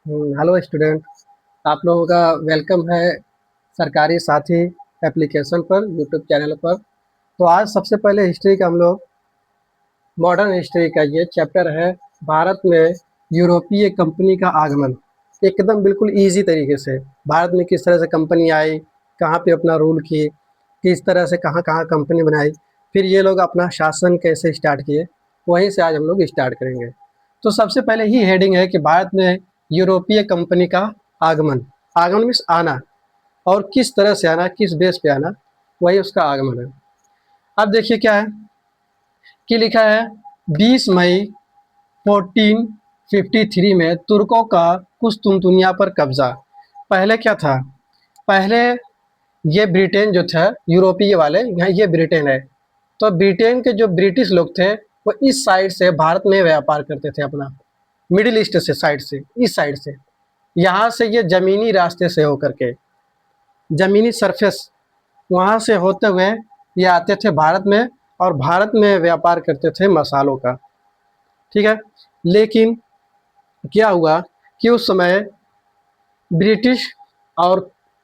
Hello student. आप लोगों का वेलकम है सरकारी साथी एप्लीकेशन पर यूट्यूब चैनल पर। तो आज सबसे पहले हिस्ट्री का हम लोग मॉडर्न हिस्ट्री का ये चैप्टर है, भारत में यूरोपीय कंपनी का आगमन। एकदम बिल्कुल इजी तरीके से भारत में किस तरह से कंपनी आई, कहाँ पे अपना रूल की, किस तरह से कहाँ कहाँ कंपनी बनाई, फिर ये लोग अपना शासन कैसे स्टार्ट किए, वहीं से आज हम लोग स्टार्ट करेंगे। तो सबसे पहले ही हेडिंग है कि भारत में यूरोपीय कंपनी का आगमन। आगमन मीन्स आना, और किस तरह से आना, किस बेस पे आना, वही उसका आगमन है। अब देखिए क्या है कि लिखा है 20 मई 1453 में तुर्कों का कुस्तुनतुनिया पर कब्जा। पहले क्या था? पहले ये ब्रिटेन जो था, यूरोपीय वाले, यहाँ ये ब्रिटेन है। तो ब्रिटेन के जो ब्रिटिश लोग थे वो इस साइड से भारत में व्यापार करते थे अपना, मिडिल ईस्ट से साइड से, इस साइड से। यहाँ से ये ज़मीनी रास्ते से होकर के, ज़मीनी सरफेस, वहाँ से होते हुए ये आते थे भारत में, और भारत में व्यापार करते थे मसालों का। ठीक है। लेकिन क्या हुआ कि उस समय ब्रिटिश और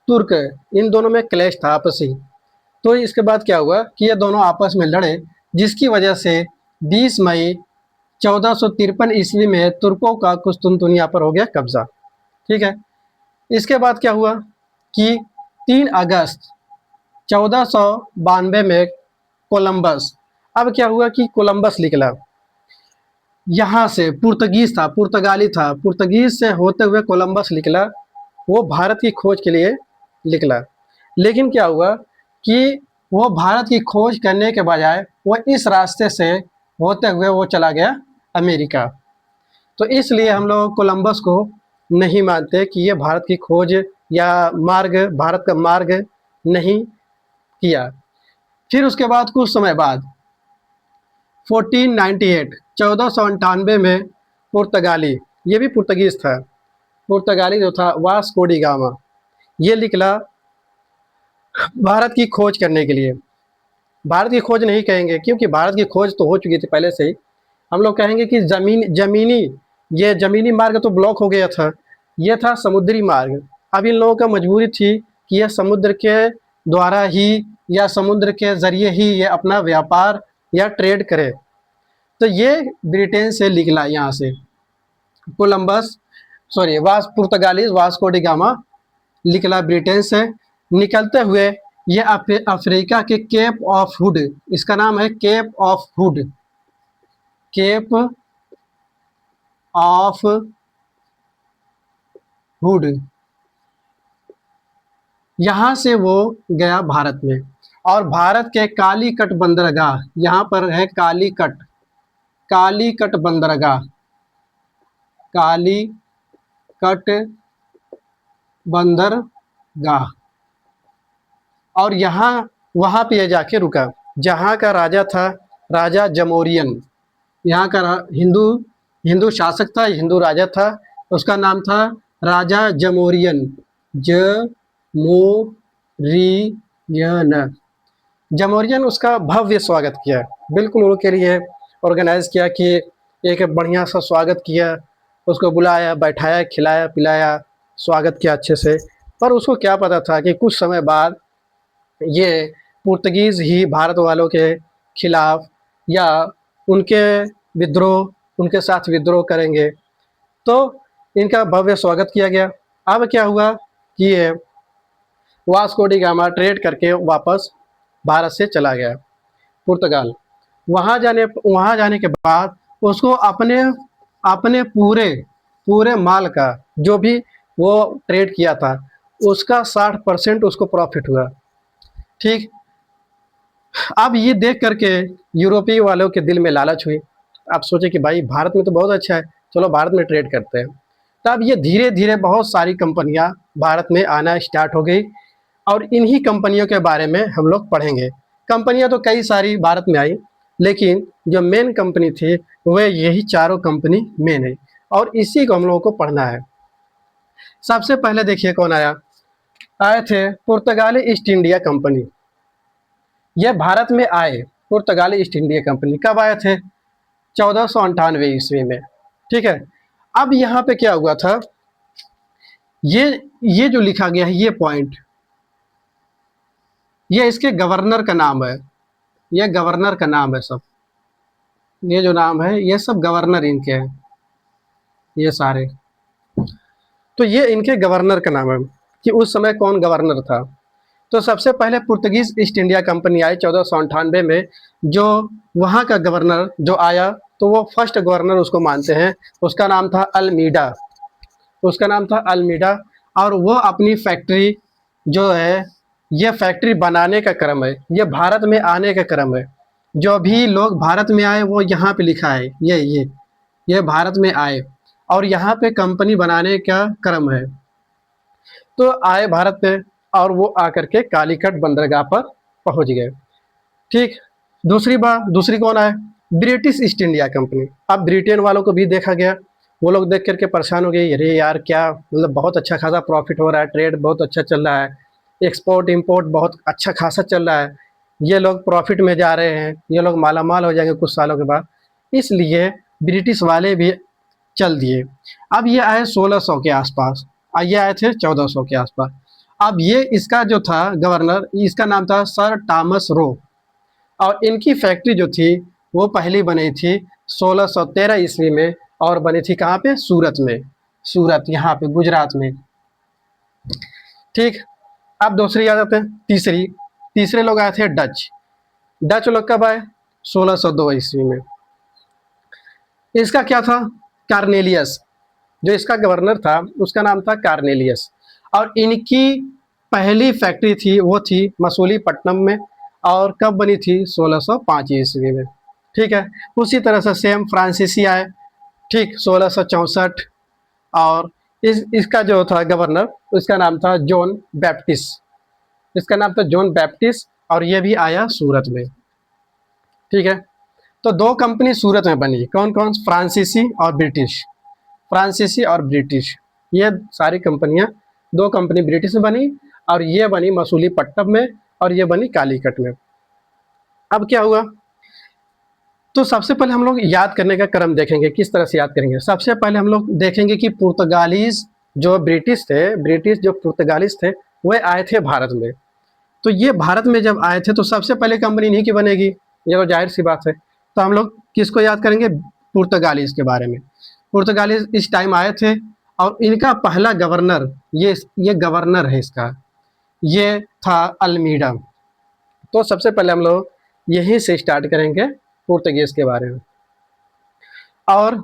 तुर्क, इन दोनों में क्लैश था आपसी। तो इसके बाद क्या हुआ कि ये दोनों आपस में लड़े, जिसकी वजह से 20 मई 1453 ईस्वी में तुर्कों का कुस्तुनतुनिया पर हो गया कब्जा। ठीक है। इसके बाद क्या हुआ कि 3 अगस्त 1492 में कोलंबस, अब क्या हुआ कि कोलंबस निकला यहाँ से, पुर्तगीज था, पुर्तगाली था, पुर्तगीज से होते हुए कोलंबस निकला, वो भारत की खोज के लिए निकला। लेकिन क्या हुआ कि वो भारत की खोज करने के बजाय वो इस रास्ते से होते हुए वो चला गया अमेरिका। तो इसलिए हम लोग कोलंबस को नहीं मानते कि ये भारत की खोज या मार्ग, भारत का मार्ग नहीं किया। फिर उसके बाद कुछ समय बाद 1498 1498 में पुर्तगाली, ये भी पुर्तगीज था, पुर्तगाली जो था वास्को डी गामा, ये निकला भारत की खोज करने के लिए। भारत की खोज नहीं कहेंगे क्योंकि भारत की खोज तो हो चुकी थी पहले से ही। हम लोग कहेंगे कि जमीनी, ये जमीनी मार्ग तो ब्लॉक हो गया था, ये था समुद्री मार्ग। अब इन लोगों का मजबूरी थी कि ये समुद्र के द्वारा ही या समुद्र के ज़रिए ही ये अपना व्यापार या ट्रेड करे। तो ये ब्रिटेन से निकला, यहाँ से कोलंबस, सॉरी पुर्तगाली वास्को डी गामा निकला ब्रिटेन से। निकलते हुए ये अफ्रीका के केप ऑफ हुड, इसका नाम है Cape of Hood, Cape of Hood, यहाँ से वो गया भारत में। और भारत के कालीकट बंदरगाह, यहाँ पर है कालीकट, कालीकट बंदरगाह, कालीकट बंदरगाह, और यहाँ वहाँ पे जाके रुका। जहाँ का राजा था राजा जमोरियन, यहाँ का हिंदू हिंदू शासक था, हिंदू राजा था, उसका नाम था राजा जमोरियन, जमोरियन। जमोरियन उसका भव्य स्वागत किया, बिल्कुल उनके लिए ऑर्गेनाइज किया कि एक बढ़िया सा स्वागत किया, उसको बुलाया, बैठाया, खिलाया पिलाया, स्वागत किया अच्छे से। पर उसको क्या पता था कि कुछ समय बाद ये पुर्तगीज़ ही भारत वालों के खिलाफ या उनके उनके साथ विद्रोह करेंगे। तो इनका भव्य स्वागत किया गया। अब क्या हुआ कि ये वास्को डी गामा ट्रेड करके वापस भारत से चला गया पुर्तगाल। वहाँ जाने के बाद उसको अपने अपने पूरे पूरे माल का, जो भी वो ट्रेड किया था, उसका 60% उसको प्रॉफिट हुआ। ठीक। अब ये देख करके यूरोपीय वालों के दिल में लालच हुई। आप सोचे कि भाई भारत में तो बहुत अच्छा है, चलो भारत में ट्रेड करते हैं। तब ये धीरे धीरे बहुत सारी कंपनियां भारत में आना स्टार्ट हो गई, और इन्हीं कंपनियों के बारे में हम लोग पढ़ेंगे। कंपनियां तो कई सारी भारत में आई, लेकिन जो मेन कंपनी थी वह यही चारों कंपनी मेन है, और इसी को हम लोगों को पढ़ना है। सबसे पहले देखिए कौन आया, आए थे पुर्तगाली ईस्ट इंडिया कंपनी। ये भारत में आए, पुर्तगाली ईस्ट इंडिया कंपनी कब आए थे? 1498 ईस्वी में। ठीक है। अब यहाँ पे क्या हुआ था ये ये जो लिखा गया है ये पॉइंट, ये इसके गवर्नर का नाम है, ये गवर्नर का नाम है सब, ये जो नाम है ये सब गवर्नर इनके हैं, ये सारे। तो ये इनके गवर्नर का नाम है कि उस समय कौन गवर्नर था। तो सबसे पहले पुर्तगीज ईस्ट इंडिया कंपनी आई 1498 में। जो वहाँ का गवर्नर जो आया, तो वो फर्स्ट गवर्नर उसको मानते हैं, उसका नाम था अल्मीडा, उसका नाम था अल्मीडा। और वो अपनी फैक्ट्री जो है, ये फैक्ट्री बनाने का क्रम है, ये भारत में आने का क्रम है। जो भी लोग भारत में आए वो यहाँ पे लिखा है, ये भारत में आए और यहाँ पे कंपनी बनाने का क्रम है। तो आए भारत पे और वो आकर के कालीकट बंदरगाह पर पहुंच गए। ठीक। दूसरी बात, दूसरी कौन आए? British east India company. अब ब्रिटेन वालों को भी देखा गया, वो लोग देख करके परेशान हो गए, अरे यार क्या मतलब बहुत अच्छा खासा प्रॉफिट हो रहा है, ट्रेड बहुत अच्छा चल रहा है, एक्सपोर्ट इंपोर्ट बहुत अच्छा खासा चल रहा है, ये लोग प्रॉफिट में जा रहे हैं, ये लोग माला माल हो जाएंगे कुछ सालों के बाद। इसलिए ब्रिटिश वाले भी चल दिए। अब ये आए 1600 के आसपास, ये आए थे 1400 के आसपास। अब ये इसका जो था गवर्नर, इसका नाम था सर टॉमस रो। और इनकी फैक्ट्री जो थी वो पहली बनी थी 1613 ईस्वी में, और बनी थी कहाँ पे? सूरत में, सूरत यहाँ पे गुजरात में। ठीक। अब दूसरी आ जाते हैं, तीसरी। तीसरे लोग आए थे डच। डच लोग कब आए? 1602 ईस्वी में। इसका क्या था? कार्नेलियस, जो इसका गवर्नर था उसका नाम था कार्नेलियस। और इनकी पहली फैक्ट्री थी वो थी मसूलीपट्टनम में, और कब बनी थी? 1605 ईस्वी में। ठीक है। उसी तरह से सेम फ्रांसीसी आए, ठीक, 1664। और इसका जो था गवर्नर, इसका नाम था जॉन बैप्टिस्ट, इसका नाम था जॉन बैप्टिस्ट, और ये भी आया सूरत में। ठीक है। तो दो कंपनी सूरत में बनी, कौन कौन? फ्रांसीसी और ब्रिटिश, फ्रांसीसी और ब्रिटिश, ये सारी कंपनियां, दो कंपनी ब्रिटिश में बनी और ये बनी मसूलीपट्टनम में और ये बनी कालीकट में। अब क्या हुआ? तो सबसे पहले हम लोग याद करने का क्रम देखेंगे, किस तरह से याद करेंगे। सबसे पहले हम लोग देखेंगे कि पुर्तगालीज जो ब्रिटिश थे, ब्रिटिश जो पुर्तगालीज थे वे आए थे भारत में। तो ये भारत में जब आए थे तो सबसे पहले कंपनी इन्हीं की बनेगी, ये तो जाहिर सी बात है। तो हम लोग किसको याद करेंगे? पुर्तगालीज के बारे में। पुर्तगालीज इस टाइम आए थे और इनका पहला गवर्नर, ये गवर्नर है इसका, ये था अल्मीडा। तो सबसे पहले हम लोग यहीं से स्टार्ट करेंगे पुर्तगीज के बारे में। और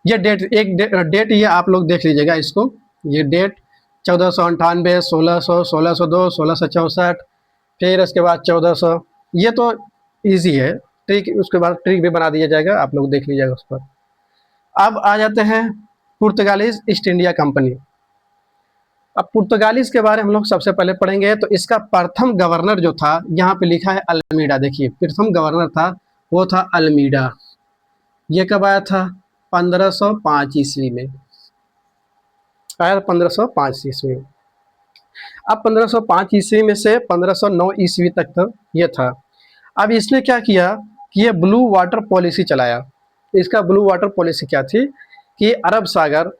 ये डेट, डेट ये आप लोग देख लीजिएगा इसको, ये डेट 1498, 1600, 1602, 1664, फिर इसके बाद 1400। ये तो इजी है, ट्रिक उसके बाद ट्रिक भी बना दिया जाएगा, आप लोग देख लीजिएगा उस पर। अब आ जाते हैं पुर्तगालीज ईस्ट इंडिया कंपनी। अब पुर्तगालीज के बारे में हम लोग सबसे पहले पढ़ेंगे। तो इसका प्रथम गवर्नर जो था, यहाँ पे लिखा है अल्मीडा, देखिए प्रथम गवर्नर था वो था अल्मीडा। ये कब आया था? 1505 ईस्वी में आया, 1505 ईस्वी में। अब 1505 ईस्वी में से 1509 ईस्वी तक ये था। अब इसने क्या किया कि ये ब्लू वाटर पॉलिसी चलाया। इसका ब्लू वाटर पॉलिसी क्या थी कि अरब सागर,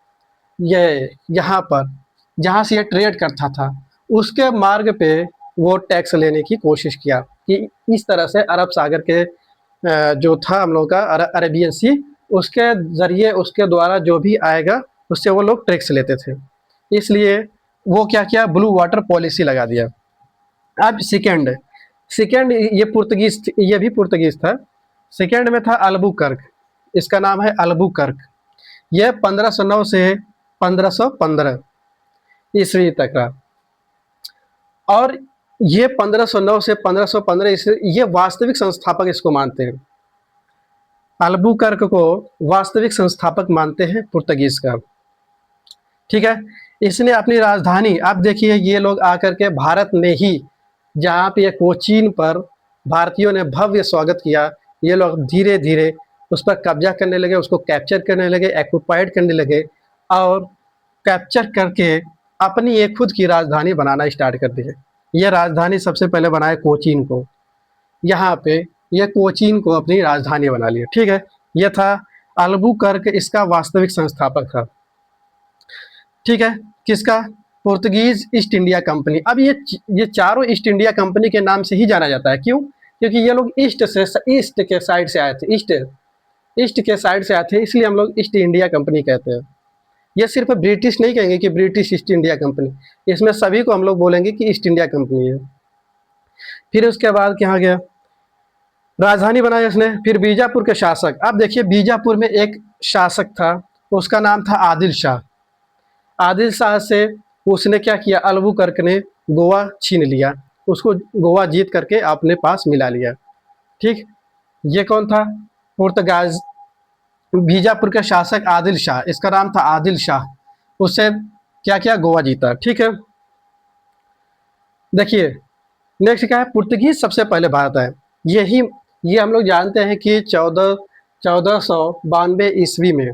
ये यहाँ पर जहाँ से ये ट्रेड करता था उसके मार्ग पे वो टैक्स लेने की कोशिश किया कि इस तरह से अरब सागर के जो था हम लोग का अरेबियन सी, उसके ज़रिए उसके द्वारा जो भी आएगा उससे वो लोग टैक्स लेते थे। इसलिए वो क्या किया? ब्लू वाटर पॉलिसी लगा दिया। अब सेकेंड, ये पुर्तगीज, ये भी पुर्तगीज था। सेकेंड में था अल्बुकर्क, इसका नाम है अल्बुकर्क। यह 1509 से 1515 ईस्वी तक रहा। और ये 1509 से 1515 ईस्वी, ये वास्तविक संस्थापक इसको मानते हैं। अल्बुकर्क को वास्तविक संस्थापक मानते हैं पुर्तगीज का। ठीक है। इसने अपनी राजधानी, अब देखिए ये लोग आकर के भारत में ही, जहाँ पे कोचीन पर भारतीयों ने भव्य स्वागत किया, ये लोग धीरे धीरे उस पर कब्जा करने लगे, उसको कैप्चर करने लगे, एक्युपाइड करने लगे, और कैप्चर करके अपनी एक खुद की राजधानी बनाना स्टार्ट कर दी है। ये राजधानी सबसे पहले बनाए कोचीन को, यहाँ पे ये कोचीन को अपनी राजधानी बना लिया। ठीक है। यह था अल्बुकर्क, इसका वास्तविक संस्थापक था। ठीक है, किसका? Portuguese east India company. अब ये चारों ईस्ट इंडिया कंपनी के नाम से ही जाना जाता है। क्यों? क्योंकि ये लोग ईस्ट के साइड से आए थे, ईस्ट के साइड से आए थे, इसलिए हम लोग ईस्ट इंडिया कंपनी कहते हैं। ये सिर्फ ब्रिटिश नहीं कहेंगे कि ब्रिटिश ईस्ट इंडिया कंपनी, इसमें सभी को हम लोग बोलेंगे कि ईस्ट इंडिया कंपनी है। फिर उसके बाद क्या गया, राजधानी बनाई उसने। फिर बीजापुर के शासक, अब देखिए बीजापुर में एक शासक था, उसका नाम था आदिल शाह। आदिल शाह से उसने क्या किया, अल्बुकर्क ने गोवा छीन लिया, उसको गोवा जीत करके अपने पास मिला लिया। ठीक, ये कौन था? पुर्तगाज बीजापुर के शासक आदिल शाह, इसका नाम था आदिल शाह। उससे क्या किया, गोवा जीता। ठीक है, देखिए नेक्स्ट क्या है, पुर्तगीज सबसे पहले भारत आए। यही ये हम लोग जानते हैं कि 1492 ईस्वी में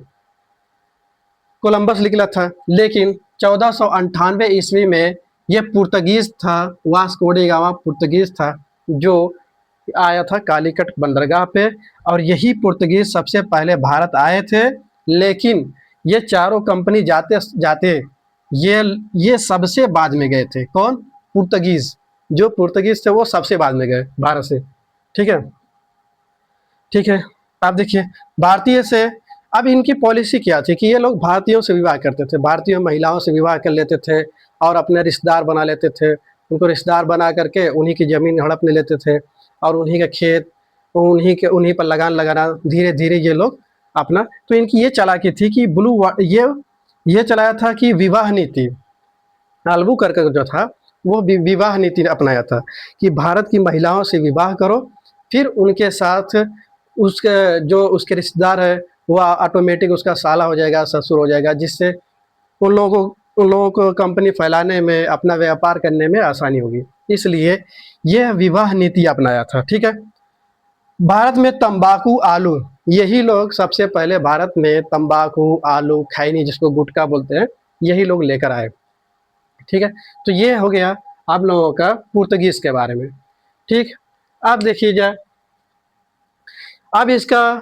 कोलंबस निकला था, लेकिन 1498 ईस्वी में ये पुर्तगीज था, वास्को डी गामा पुर्तगीज था जो आया था कालीकट बंदरगाह पे, और यही पुर्तगीज सबसे पहले भारत आए थे। लेकिन ये चारों कंपनी जाते जाते ये सबसे बाद में गए थे। कौन? पुर्तगीज, जो पुर्तगीज थे वो सबसे बाद में गए भारत से। ठीक है, ठीक है। आप देखिए भारतीय से, अब इनकी पॉलिसी क्या थी कि ये लोग भारतीयों से विवाह करते थे, भारतीय महिलाओं से विवाह कर लेते थे और अपने रिश्तेदार बना लेते थे। उनको रिश्तेदार बना करके उन्हीं की ज़मीन हड़प ले लेते थे और उन्हीं का खेत, उन्हीं पर लगान लगाना, धीरे धीरे ये लोग अपना। तो इनकी ये चालाकी थी कि ये चलाया था कि विवाह नीति, अल्बुकर्क जो था वो विवाह नीति अपनाया था कि भारत की महिलाओं से विवाह करो, फिर उनके साथ उसके रिश्तेदार है वो ऑटोमेटिक उसका साला हो जाएगा, ससुर हो जाएगा, जिससे उन लोगों को कंपनी फैलाने में, अपना व्यापार करने में आसानी होगी। इसलिए यह विवाह नीति अपनाया था। ठीक है, भारत में तंबाकू, आलू, यही लोग सबसे पहले भारत में तंबाकू, आलू, खैनी जिसको गुटखा बोलते हैं, यही लोग लेकर आए। ठीक है, तो ये हो गया आप लोगों का पुर्तगीज के बारे में। ठीक, अब देखिए जाए, अब इसका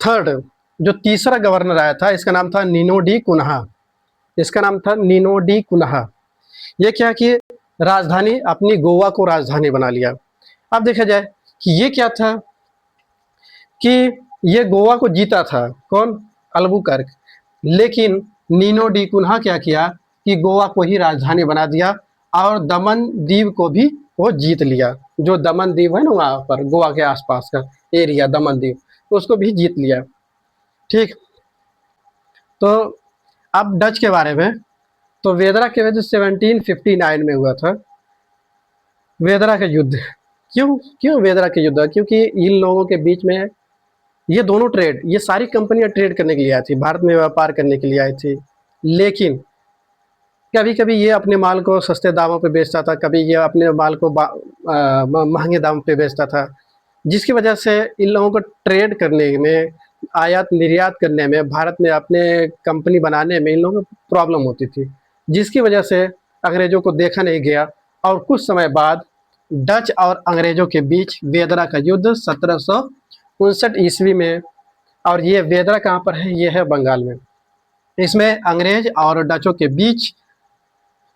थर्ड जो तीसरा गवर्नर आया था, इसका नाम था नीनो डी कुन्हा। इसका नाम था नीनो डी कुन्हा। ये क्या कि राजधानी अपनी गोवा को राजधानी बना लिया। अब देखा जाए कि ये क्या था कि ये गोवा को जीता था कौन? अल्बुकर्क। लेकिन नीनो डी कुन्हा क्या किया कि गोवा को ही राजधानी बना दिया और दमन द्वीप को भी वो जीत लिया। जो दमन द्वीप है ना वहाँ पर गोवा के आसपास का एरिया दमन द्वीप, तो उसको भी जीत लिया। ठीक, तो अब डच के बारे में, तो वेदरा के युद्ध 1759 में हुआ था। वेदरा का युद्ध क्यों क्यों वेदरा के युद्ध? क्योंकि इन लोगों के बीच में ये दोनों ट्रेड, ये सारी कंपनियां ट्रेड करने के लिए आई थी, भारत में व्यापार करने के लिए आई थी। लेकिन कभी कभी ये अपने माल को सस्ते दामों पे बेचता था, कभी ये अपने माल को महंगे दाम पे बेचता था, जिसकी वजह से इन लोगों को ट्रेड करने में, आयात निर्यात करने में, भारत में अपने कंपनी बनाने में इन लोगों को प्रॉब्लम होती थी, जिसकी वजह से अंग्रेज़ों को देखा नहीं गया। और कुछ समय बाद डच और अंग्रेज़ों के बीच वेदरा का युद्ध 1759 ईस्वी में, और ये वेदरा कहाँ पर है? ये है बंगाल में। इसमें अंग्रेज और डचों के बीच,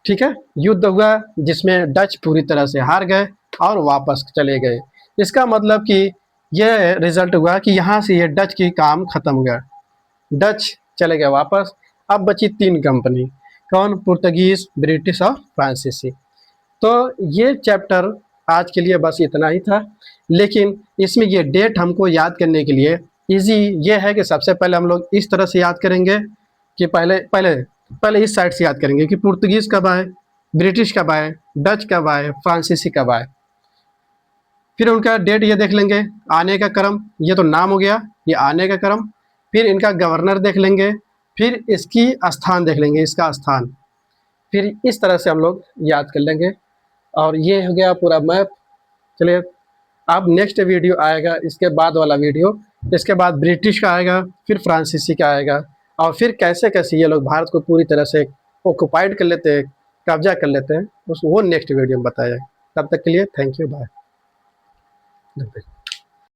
ठीक है, युद्ध हुआ, जिसमें डच पूरी तरह से हार गए और वापस चले गए। इसका मतलब कि यह रिजल्ट हुआ कि यहाँ से ये डच की काम खत्म हो गया, डच चले गए वापस। अब बची तीन कंपनी, कौन? पुर्तगीज, ब्रिटिश और फ्रांसीसी। तो ये चैप्टर आज के लिए बस इतना ही था, लेकिन इसमें ये डेट हमको याद करने के लिए इजी ये है कि सबसे पहले हम लोग इस तरह से याद करेंगे कि पहले पहले पहले इस साइड से याद करेंगे कि पुर्तगीज कब आए, ब्रिटिश कब आए, डच कब आए, फ्रांसीसी कब आए। फिर उनका डेट ये देख लेंगे, आने का क्रम, ये तो नाम हो गया, ये आने का क्रम। फिर इनका गवर्नर देख लेंगे, फिर इसकी स्थान देख लेंगे, इसका स्थान। फिर इस तरह से हम लोग याद कर लेंगे, और ये हो गया पूरा मैप। चलिए अब नेक्स्ट वीडियो आएगा, इसके बाद वाला वीडियो, इसके बाद ब्रिटिश का आएगा, फिर फ्रांसीसी का आएगा, और फिर कैसे कैसे ये लोग भारत को पूरी तरह से ऑक्युपाइड कर लेते हैं, कब्जा कर लेते हैं, उस वो नेक्स्ट वीडियो में बताया जाए। तब तक के लिए थैंक यू, बाय।